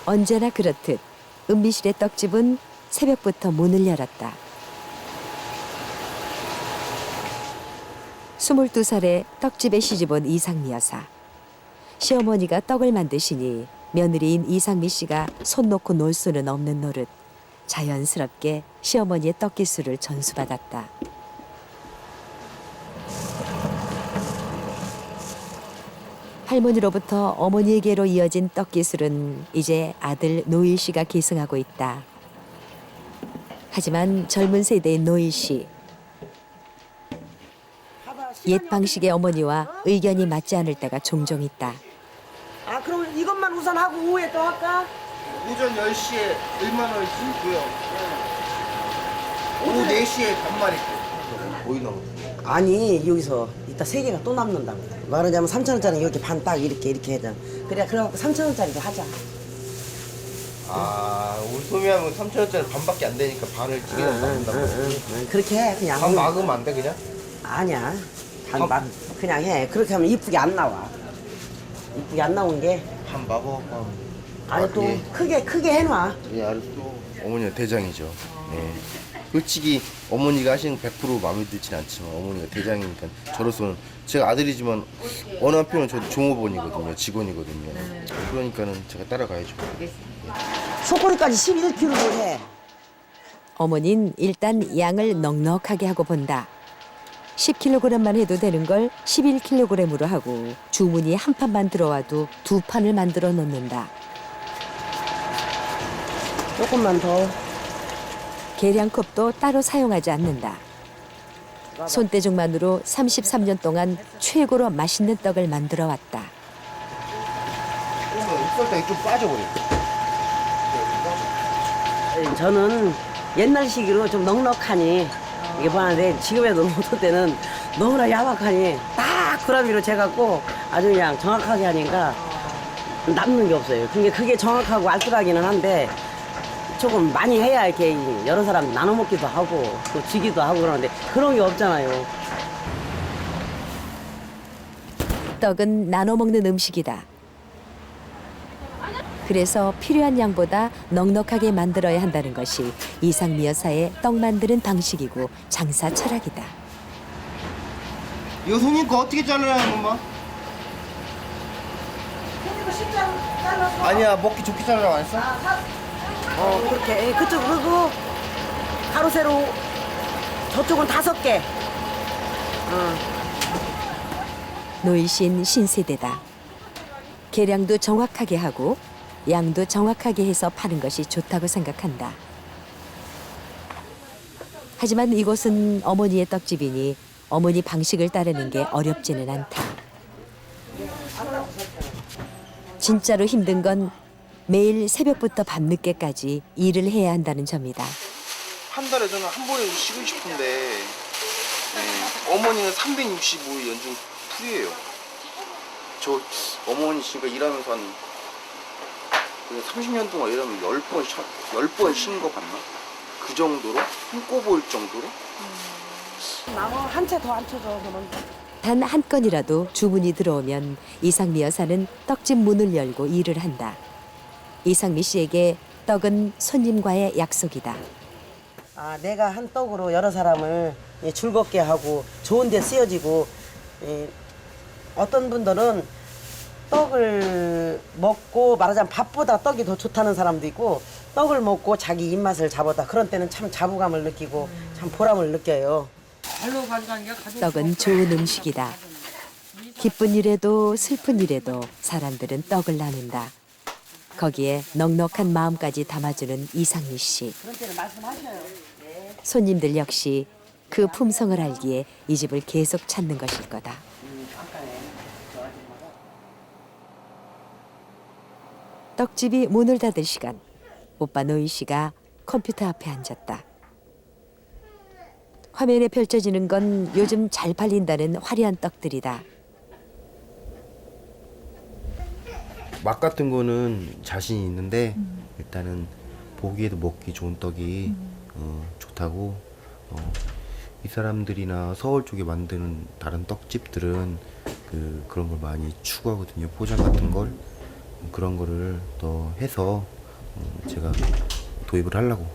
언제나 그렇듯 은미실의 떡집은 새벽부터 문을 열었다. 22살에 떡집에 시집온 이상미 여사. 시어머니가 떡을 만드시니 며느리인 이상미 씨가 손 놓고 놀 수는 없는 노릇 자연스럽게 시어머니의 떡 기술을 전수받았다. 할머니로부터 어머니에게로 이어진 떡 기술은 이제 아들 노일 씨가 계승하고 있다. 하지만 젊은 세대의 노일 씨. 옛 방식의 어머니와 의견이 맞지 않을 때가 종종 있다. 아 그럼 이것만 우선 하고 오후에 또 할까? 오전 10시에 1만 원씩 주고요. 오후 4시에 반말 있고. 보이나 보다. 아니 여기서 이따 3개가 또 남는다고. 말하자면 3,000원짜리 이렇게 반 딱 이렇게 해야 그래 그래갖고 3,000원짜리도 하자. 아, 우리 소미하면 3,000원짜리 반밖에 안 되니까 반을 찌개 남는다고. 그렇게 해 그냥. 반 막으면 안 돼 그냥? 아니야. 반 그냥 해. 그렇게 하면 이쁘게 안 나와. 이쁘게 안 나온 게. 반 막어. 아니 또 크게 해놔. 예, 알았어. 어머니가 대장이죠. 네. 솔직히 어머니가 하시는 100% 마음에 들진 않지만 어머니가 대장이니까 저로서는 제가 아들이지만 어느 한편은 저도 종업원이거든요. 직원이거든요. 그러니까는 제가 따라가야죠. 소꼬리까지 11kg를 해. 어머닌 일단 양을 넉넉하게 하고 본다. 10kg만 해도 되는 걸 11kg으로 하고 주문이 한 판만 들어와도 2판을 만들어 놓는다. 조금만 더. 계량컵도 따로 사용하지 않는다. 손대중만으로 33년 동안 최고로 맛있는 떡을 만들어 왔다. 익살떡이 좀 빠져버려. 저는 옛날식으로 좀 넉넉하니 이게 보는데 지금에도 못할 때는 너무나 야박하니 딱 구라미로 재갖고 아주 그냥 정확하게 하니까 남는 게 없어요. 그게 정확하고 알뜰하기는 한데 조금 많이 해야 이렇게 여러 사람 나눠 먹기도 하고 또 지기도 하고 그러는데 그런 게 없잖아요. 떡은 나눠 먹는 음식이다. 그래서 필요한 양보다 넉넉하게 만들어야 한다는 것이 이상미 여사의 떡 만드는 방식이고 장사 철학이다. 이거 손님 거 어떻게 잘라요, 엄마? 아니야, 먹기 좋게 잘라고 안 했어? 그렇게 그쪽 그리고 가로 세로 저쪽은 5개. 노이신 신세대다. 계량도 정확하게 하고 양도 정확하게 해서 파는 것이 좋다고 생각한다. 하지만 이곳은 어머니의 떡집이니 어머니 방식을 따르는 게 어렵지는 않다. 진짜로 힘든 건 매일 새벽부터 밤늦게까지 일을 해야 한다는 점이다. 한 달에 저는 한 번에 쉬고 싶은데 어머니는 365일 연중 풀이에요. 저 어머니 씨가 일하면서 한 30년 동안 일하면 10번 쉬는 거 봤나? 그 정도로? 손꼽을 정도로? 나무 한 채 더 안 쳐줘 그러면. 단 한 건이라도 주문이 들어오면 이상미 여사는 떡집 문을 열고 일을 한다. 이상미 씨에게 떡은 손님과의 약속이다. 내가 한 떡으로 여러 사람을 즐겁게 하고 좋은 데 쓰여지고 어떤 분들은 떡을 먹고 말하자면 밥보다 떡이 더 좋다는 사람도 있고 떡을 먹고 자기 입맛을 잡았다. 그런 때는 참 자부감을 느끼고 참 보람을 느껴요. 떡은 좋은 음식이다. 기쁜 일에도 슬픈 일에도 사람들은 떡을 나눈다. 거기에 넉넉한 마음까지 담아주는 이상미 씨. 그런 때는 말씀하셔요. 손님들 역시 그 품성을 알기에 이 집을 계속 찾는 것일 거다. 떡집이 문을 닫을 시간. 오빠 노희 씨가 컴퓨터 앞에 앉았다. 화면에 펼쳐지는 건 요즘 잘 팔린다는 화려한 떡들이다. 맛 같은 거는 자신이 있는데 일단은 보기에도 먹기 좋은 떡이 좋다고 이 사람들이나 서울 쪽에 만드는 다른 떡집들은 그런 걸 많이 추구하거든요. 포장 같은 걸 그런 거를 더 해서 제가 도입을 하려고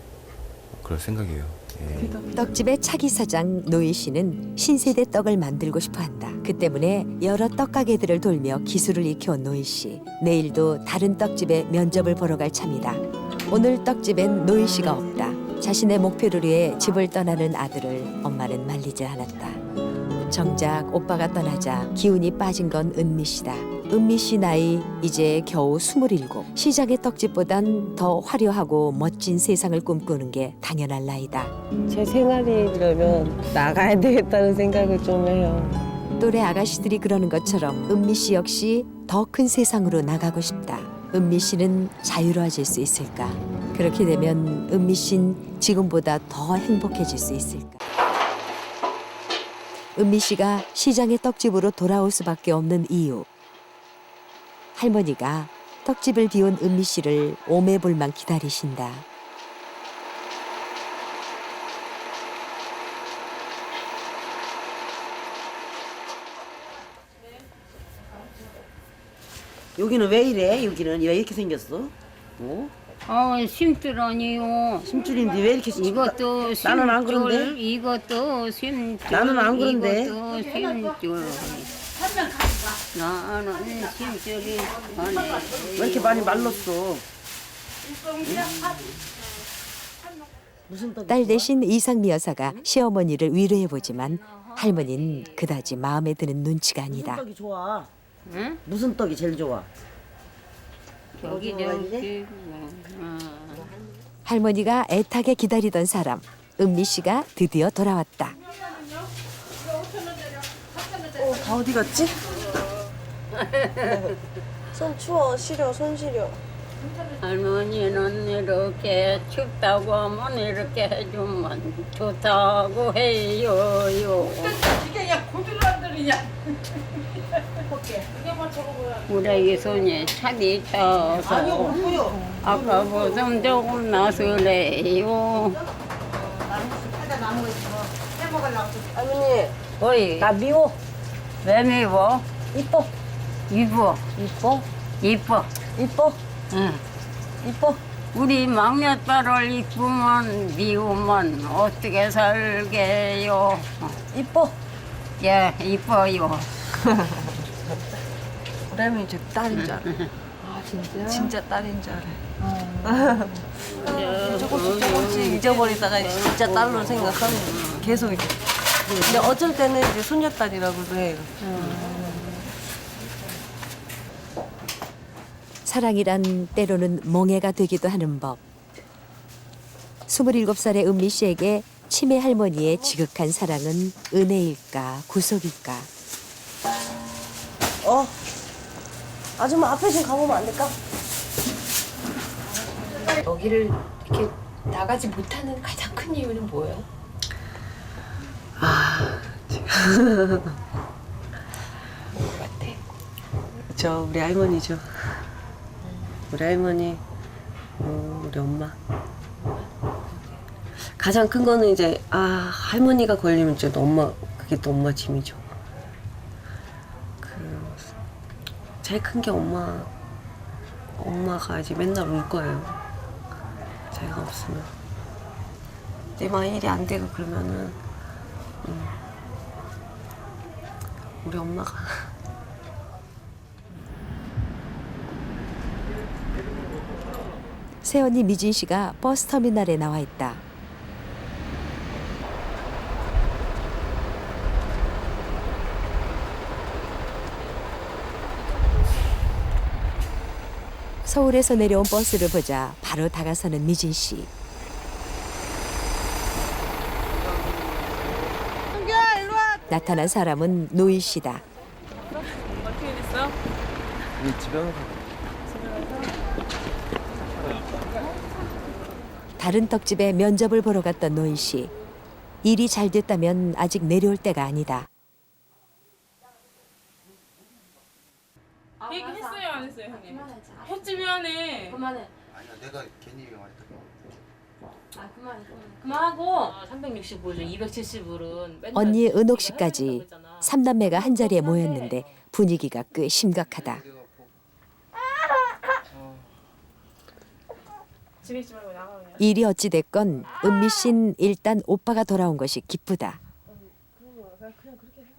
그럴 생각이에요. 예. 떡집의 차기 사장 노희 씨는 신세대 떡을 만들고 싶어 한다. 그 때문에 여러 떡가게들을 돌며 기술을 익혀온 노희 씨. 내일도 다른 떡집에 면접을 보러 갈 참이다. 오늘 떡집엔 노희 씨가 없다. 자신의 목표를 위해 집을 떠나는 아들을 엄마는 말리지 않았다. 정작 오빠가 떠나자 기운이 빠진 건 은미 씨다. 은미 씨 나이 이제 겨우 27. 시장의 떡집보단 더 화려하고 멋진 세상을 꿈꾸는 게 당연할 나이다. 제 생활이려면 나가야 되겠다는 생각을 좀 해요. 또래 아가씨들이 그러는 것처럼 은미 씨 역시 더 큰 세상으로 나가고 싶다. 은미 씨는 자유로워질 수 있을까? 그렇게 되면 은미 씨는 지금보다 더 행복해질 수 있을까? 은미 씨가 시장의 떡집으로 돌아올 수밖에 없는 이유. 할머니가 떡집을 비운 은미 씨를 오매불망 기다리신다. 여기는 왜 이래? 여기는 왜 이렇게 생겼어? 뭐? 심줄아니요. 심줄인데 왜 이렇게 이것도 심줄. 나는 안 그런데? 이것도 심줄. 나는 안 그런데? 이것도 심줄. 나는 심줄이 안에. 왜 이렇게 많이 말랐어? 무슨 떡이 딸 좋아? 대신 이상미 여사가 시어머니를 위로해보지만 할머니는 그다지 마음에 드는 눈치가 무슨 아니다. 떡이 좋아? 응? 무슨 떡이 제일 좋아? 저기 저기. 아. 할머니가 애타게 기다리던 사람 은미 씨가 드디어 돌아왔다. 다 어디 갔지? 손 추워, 시려, 손 시려. 할머니는 이렇게 춥다고 하면 이렇게 해주면 좋다고 해요. 우리 손에 차디 쳐서 아까보다 조금 나서래요. 할머니, 어이, 나 미워. 왜 미워? 이뻐. 이뻐, 이뻐? 이뻐. 이뻐? 응. 이뻐? 우리 막내딸을 이쁘면 미우면 어떻게 살게요? 이뻐? 예, 이뻐요. 우리 할머니 제 딸인 줄 알아. 아, 진짜? 진짜 딸인 줄 알아. 조금씩 잊어버리다가 진짜 딸로 생각하는 거 계속 이렇게. 근데 어쩔 때는 이제 손녀딸이라고도 해요. 사랑이란 때로는 멍해가 되기도 하는 법. 27살의 은미 씨에게 치매 할머니의 지극한 사랑은 은혜일까 구속일까? 아줌마 앞에 좀 가보면 안 될까? 여기를 이렇게 나가지 못하는 가장 큰 이유는 뭐예요? 뭔것 같아? 저 우리 할머니죠. 우리 할머니, 우리 엄마. 가장 큰 거는 이제 할머니가 걸리면 진짜 엄마 그게 또 엄마 짐이죠. 제일 큰 게 엄마가 이제 맨날 울 거예요. 제가 없으면 내만 일이 안 되고 그러면은 우리 엄마가 새언니 미진 씨가 버스 터미널에 나와 있다. 서울에서 내려온 버스를 보자 바로 다가서는 미진 씨. 나타난 사람은 노희 씨다. 집에 다른 떡집에 면접을 보러 갔던 노희 씨. 일이 잘 됐다면 아직 내려올 때가 아니다. 얘기했어요 안 했어요 형님? 했지 미안해. 아니야 내가 괜히 말했다. 그만하고 365죠. 270불은 언니 은옥 씨까지 삼남매가 한자리에 모였는데 분위기가 꽤 심각하다. 집에 있지 말고 나가 그냥. 일이 어찌 됐건 은미 씨는 일단 오빠가 돌아온 것이 기쁘다.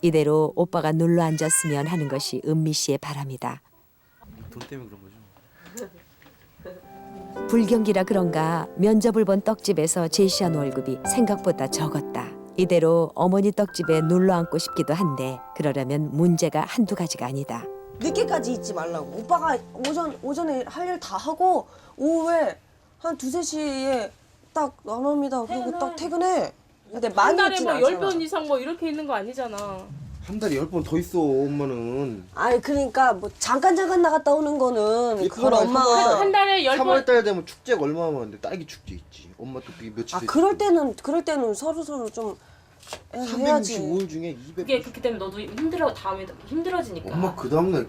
이대로 오빠가 눌러 앉았으면 하는 것이 은미 씨의 바람이다. 돈 때문에 그런 거죠. 불경기라 그런가 면접을 본 떡집에서 제시한 월급이 생각보다 적었다. 이대로 어머니 떡집에 눌러 앉고 싶기도 한데 그러려면 문제가 한두 가지가 아니다. 늦게까지 있지 말라고. 오빠가 오전에 할 일 다 하고 오후에 한 2-3시에 딱 나옵니다. 그리고 딱 퇴근해. 근데 한 많이 달에 있진 뭐 않잖아. 10번 이상 뭐 이렇게 있는 거 아니잖아. 한 달에 10번 더 있어 엄마는. 아니 그러니까 뭐 잠깐 나갔다 오는 거는 이 그걸 봐라, 엄마가 한 달에 10번 3월달 되면 축제가 얼마나 많은데 딸기 축제 있지. 엄마 또 그게 며칠 아 그럴 때는 서로 좀 해야지. 365일 중에 200. 그게 그렇기 때문에 너도 힘들어 다음에 힘들어지니까. 엄마 그 다음날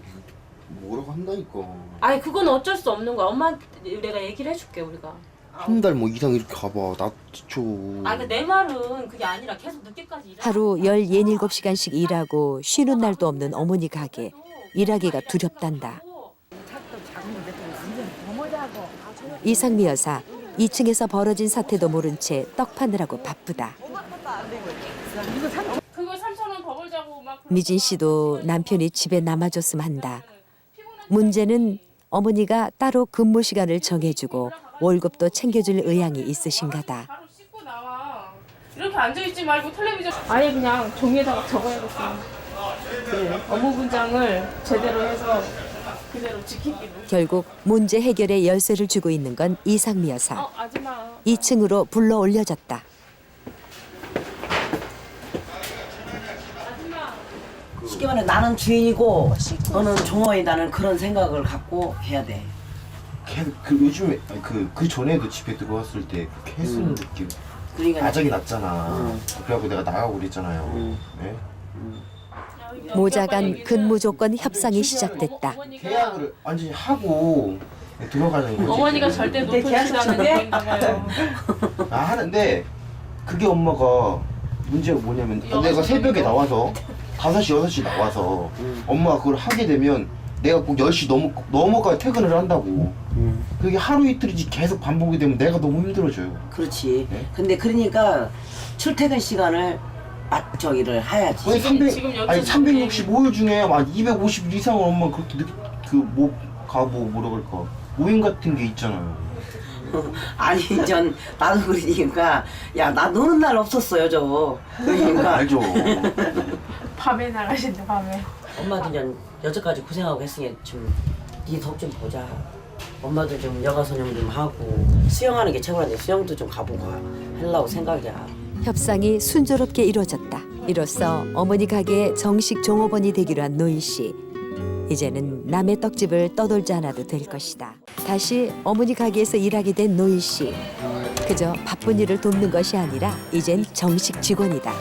뭐라고 한다니까. 아니 그건 어쩔 수 없는 거야. 엄마한테 내가 얘기를 해줄게 우리가. 한 달 뭐 이상 이렇게 가봐. 나 지쳐. 아니 내 말은 그게 아니라 계속 늦게까지 일하. 하루 17시간씩 일하고 쉬는 날도 없는 어머니 가게. 일하기가 두렵단다. 이상미 여사 2층에서 벌어진 사태도 모른 채 떡 파느라고 바쁘다. 그거 3,000원 더 벌자고 막. 미진 씨도 남편이 집에 남아줬으면 한다. 문제는 어머니가 따로 근무 시간을 정해주고 월급도 챙겨줄 의향이 있으신가다. 바로 씻고 나와. 이렇게 앉아있지 말고 텔레비전 아예 그냥 종이에다가 적어야겠어. 그래. 업무 분장을 제대로 해서 그대로 지키기로. 결국 문제 해결의 열쇠를 주고 있는 건 이상미 여사. 아줌마. 2층으로 불러 올려졌다. 쉽게 말해 나는 주인이고 너는 종업이라는 그런 생각을 갖고 해야 돼. 그 요즘에 그 전에도 집에 들어왔을 때 그렇게 했었는 느낌. 그러니까 아작이 났잖아. 그래갖고 내가 나가고 그랬잖아요. 네? 모자간 근무 조건 협상이 시작됐다. 계약을 완전히 하고 들어가는 거지. 어머니가 절대 놓치지않는 거인가 봐요. 아 하는데 그게 엄마가 문제가 뭐냐면 내가 새벽에 나와서 5시 6시 나와서 엄마가 그걸 하게 되면 내가 꼭 10시 넘어까지 퇴근을 한다고. 그게 하루 이틀이지 계속 반복이 되면 내가 너무 힘들어져요. 그렇지. 네? 근데 그러니까 출퇴근 시간을 저기를 해야지. 아니, 지금 여기서 아니 365일 중에 한 250일 이상은 엄마 그렇게 그뭐 뭐라 그럴까 모임 같은 게 있잖아요. 아니 전 나도 그러니까 야 나 노는 날 없었어요 저. 그러니까 알죠. 밤에 나가신다 밤에. 엄마도 이제 여태까지 고생하고 했으니 좀네 덕 좀 보자. 엄마도 좀 여가선영 좀 하고 수영하는 게 최고라는데 수영도 좀 가보고 하려고 생각이야. 협상이 순조롭게 이루어졌다. 이로써 어머니 가게의 정식 종업원이 되기로 한 노인 씨. 이제는 남의 떡집을 떠돌지 않아도 될 것이다. 다시 어머니 가게에서 일하게 된 노인 씨. 그저 바쁜 일을 돕는 것이 아니라 이젠 정식 직원이다.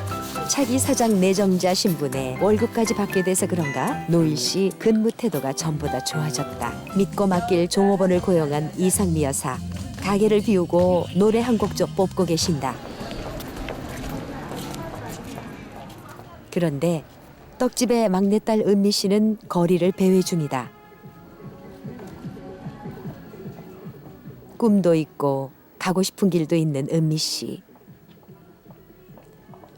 차기 사장 내정자 신분에 월급까지 받게 돼서 그런가 노인 씨 근무 태도가 전보다 좋아졌다. 믿고 맡길 종업원을 고용한 이상미 여사. 가게를 비우고 노래 한 곡 좀 뽑고 계신다. 그런데 떡집의 막내딸 은미 씨는 거리를 배회 중이다. 꿈도 있고 가고 싶은 길도 있는 은미 씨.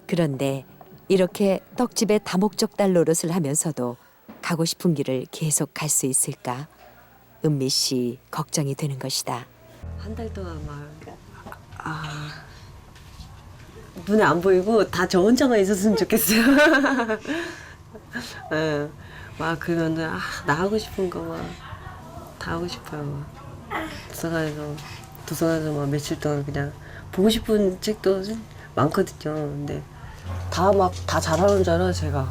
그런데 이렇게 떡집의 다목적 딸 노릇을 하면서도 가고 싶은 길을 계속 갈 수 있을까? 은미 씨 걱정이 되는 것이다. 한 달 동안 눈에 안 보이고 다 저 혼자만 있었으면 좋겠어요. 예. 막 그러면은 나 하고 싶은 거 막 다 하고 싶어요. 도서관에서 막 며칠 동안 그냥 보고 싶은 책도 많거든요. 근데 다 잘하는 줄 알아요, 제가.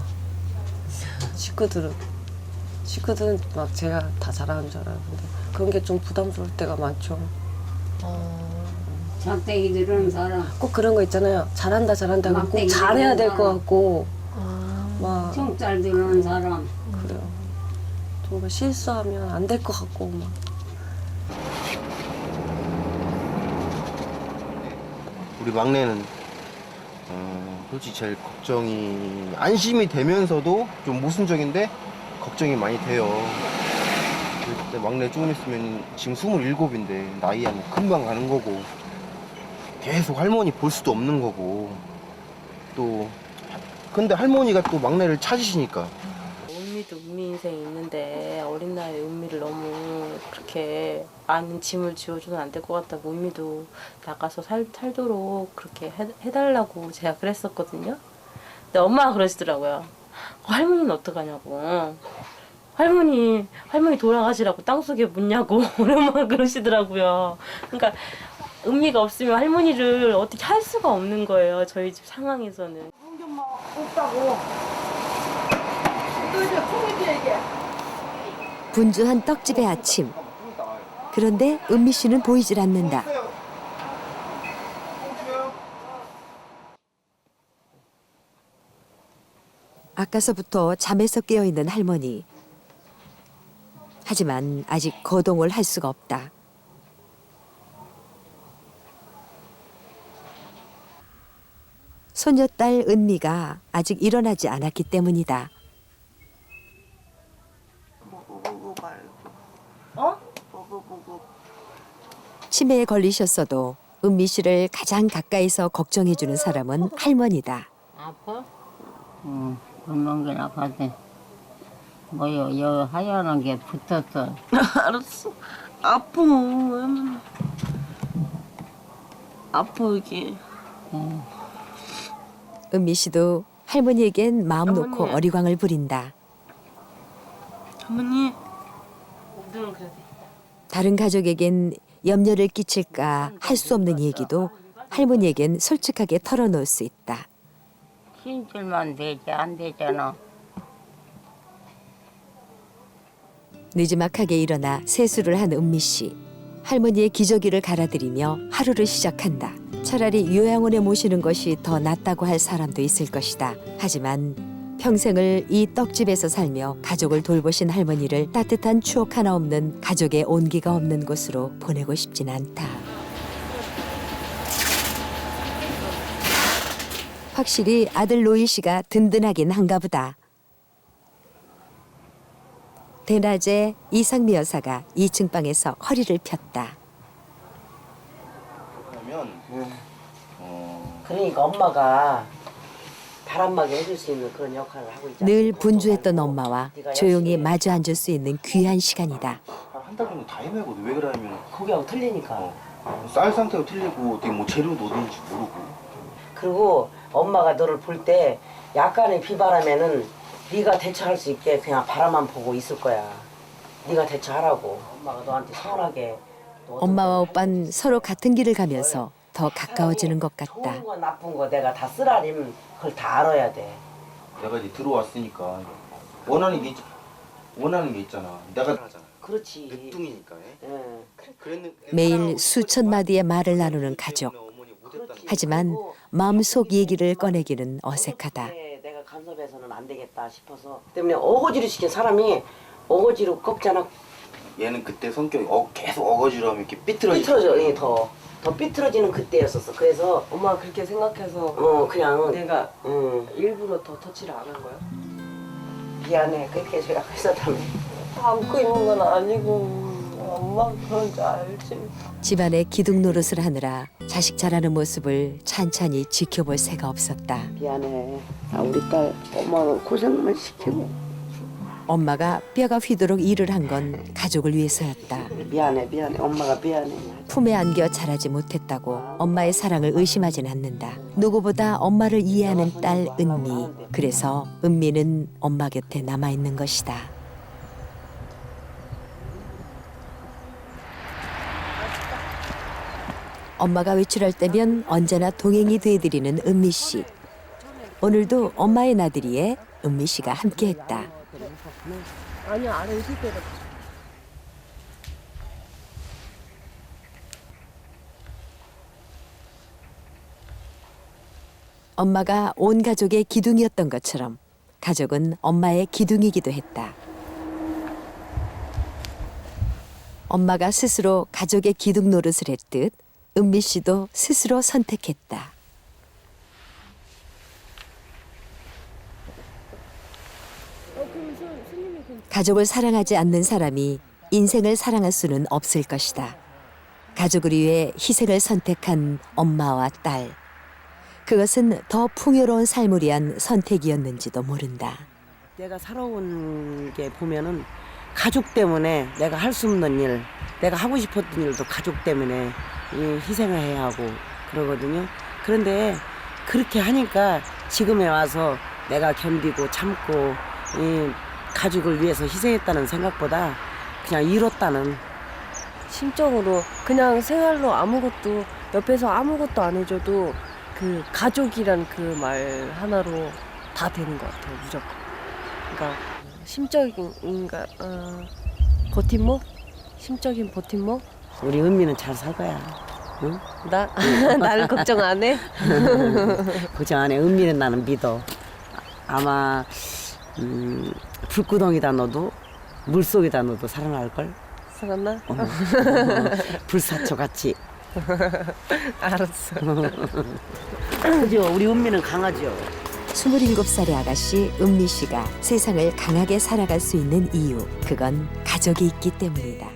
식구들은 막 제가 다 잘하는 줄 알아요. 근데 그런 게 좀 부담스러울 때가 많죠. 작대기 들은 사람, 꼭 그런 거 있잖아요. 잘한다 하고 꼭 잘해야 될 것 같고 막 총잘 들은 사람. 그래요. 정말 실수하면 안 될 것 같고 막. 우리 막내는 솔직히 제일 걱정이 안심이 되면서도 좀 모순적인데 걱정이 많이 돼요. 내 막내 조금 있으면 지금 27인데 나이야 뭐 금방 가는 거고 계속 할머니 볼 수도 없는 거고 또 근데 할머니가 또 막내를 찾으시니까 은미도 은미 인생이 있는데 어린 나이에 은미를 너무 그렇게 많은 짐을 지어주면 안 될 것 같다고 은미도 나가서 살도록 그렇게 해달라고 제가 그랬었거든요. 근데 엄마가 그러시더라고요. 할머니는 어떡하냐고. 할머니 돌아가시라고 땅속에 묻냐고 우리 엄마가 그러시더라고요. 그러니까 은미가 없으면 할머니를 어떻게 할 수가 없는 거예요. 저희 집 상황에서는. 분주한 떡집의 아침. 그런데 은미 씨는 보이질 않는다. 아까서부터 잠에서 깨어있는 할머니. 하지만 아직 거동을 할 수가 없다. 손녀딸 은미가 아직 일어나지 않았기 때문이다. 치매에 걸리셨어도 은미 씨를 가장 가까이서 걱정해주는 사람은 할머니다. 아파? 응, 굶는 게 나가지. 뭐요, 여 하얀 게 붙었어. 알았어. 아파. 아파 이게. 은미 씨도 할머니에겐 마음 놓고 어머니. 어리광을 부린다. 할머니. 다른 가족에겐 염려를 끼칠까 할 수 없는 얘기도 할머니에겐 솔직하게 털어놓을 수 있다. 힘줄만 되지 안 되잖아. 느지막하게 일어나 세수를 한 은미 씨. 할머니의 기저귀를 갈아들이며 하루를 시작한다. 차라리 요양원에 모시는 것이 더 낫다고 할 사람도 있을 것이다. 하지만 평생을 이 떡집에서 살며 가족을 돌보신 할머니를 따뜻한 추억 하나 없는 가족의 온기가 없는 곳으로 보내고 싶진 않다. 확실히 아들 노희 씨가 든든하긴 한가 보다. 대낮에 이상미 여사가 2층 방에서 허리를 폈다. 그러면 그러니까 엄마가 바람막이 해줄 수 있는 그런 역할을 하고 있잖아. 늘 분주했던 엄마와 조용히 마주 앉을 수 있는 귀한 시간이다. 한 달 정도 다 헤매거든. 왜 그러냐면 거기하고 틀리니까. 쌀 상태가 틀리고 어떻게 뭐 재료도 어딘지 모르고 그리고 엄마가 너를 볼 때 약간의 비바람에는 네가 대처할 수 있게 그냥 바라만 보고 있을 거야. 네가 대처하라고. 엄마가 너한테 서운하게. 너 어떤 엄마와 거 오빤 서로 같은 길을 가면서 더 가까워지는 것 같다. 좋은 거 나쁜 거 내가 다 쓰라림 그걸 다 알아야 돼. 내가 이제 들어왔으니까 원하는 게 있잖아. 내가 하잖아. 그렇지. 늦둥이니까. 응. 매일 수천 마디의 말을 나누는 가족. 하지만 마음속 얘기를 꺼내기는 어색하다. 그때 내가 간섭해서는 안 되겠다 싶어서 때문에 어거지로 시킨 사람이 어거지로 꺾잖아. 얘는 그때 성격이 계속 어거지로 하면 이렇게 삐뚤어지. 삐뚤어져. 예, 더 삐뚤어지는 그때였었어. 그래서 엄마가 그렇게 생각해서 그냥 내가 응. 일부러 더 터치를 안 한 거야? 미안해. 그렇게 제가 했었다며. 안고 있는 건 아니고 엄마가 그런 줄 알지. 집안의 기둥 노릇을 하느라 자식 자라는 모습을 찬찬히 지켜볼 새가 없었다. 미안해. 우리 딸 엄마는 고생만 시키고. 엄마가 뼈가 휘도록 일을 한 건 가족을 위해서였다. 미안해. 엄마가 미안해. 품에 안겨 자라지 못했다고 엄마의 사랑을 의심하진 않는다. 누구보다 엄마를 이해하는 딸 은미. 그래서 은미는 엄마 곁에 남아있는 것이다. 엄마가 외출할 때면 언제나 동행이 돼드리는 은미 씨. 오늘도 엄마의 나들이에 은미 씨가 함께했다. 아니야 아래 있을 때가. 엄마가 온 가족의 기둥이었던 것처럼 가족은 엄마의 기둥이기도 했다. 엄마가 스스로 가족의 기둥 노릇을 했듯 은미 씨도 스스로 선택했다. 가족을 사랑하지 않는 사람이 인생을 사랑할 수는 없을 것이다. 가족을 위해 희생을 선택한 엄마와 딸. 그것은 더 풍요로운 삶을 위한 선택이었는지도 모른다. 내가 살아온 게 보면은 가족 때문에 내가 할 수 없는 일, 내가 하고 싶었던 일도 가족 때문에 희생을 해야 하고 그러거든요. 그런데 그렇게 하니까 지금에 와서 내가 견디고 참고 이 가족을 위해서 희생했다는 생각보다 그냥 이뤘다는, 심적으로 그냥 생활로 아무것도 옆에서 아무것도 안 해줘도 그 가족이란 그 말 하나로 다 되는 것 같아요. 무조건. 그러니까 심적인 그러니까 버팀목? 심적인 버팀목? 우리 은미는 잘 살 거야. 응? 나 나를 걱정 안 해? 걱정 안 해. 은미는 나는 믿어. 아마 불구덩이다 넣어도 물속에다 넣어도 살아날걸. 살았나? 불사초 같이. 알았어. 그죠? 우리 은미는 강하죠. 27살의 아가씨 은미 씨가 세상을 강하게 살아갈 수 있는 이유, 그건 가족이 있기 때문이다.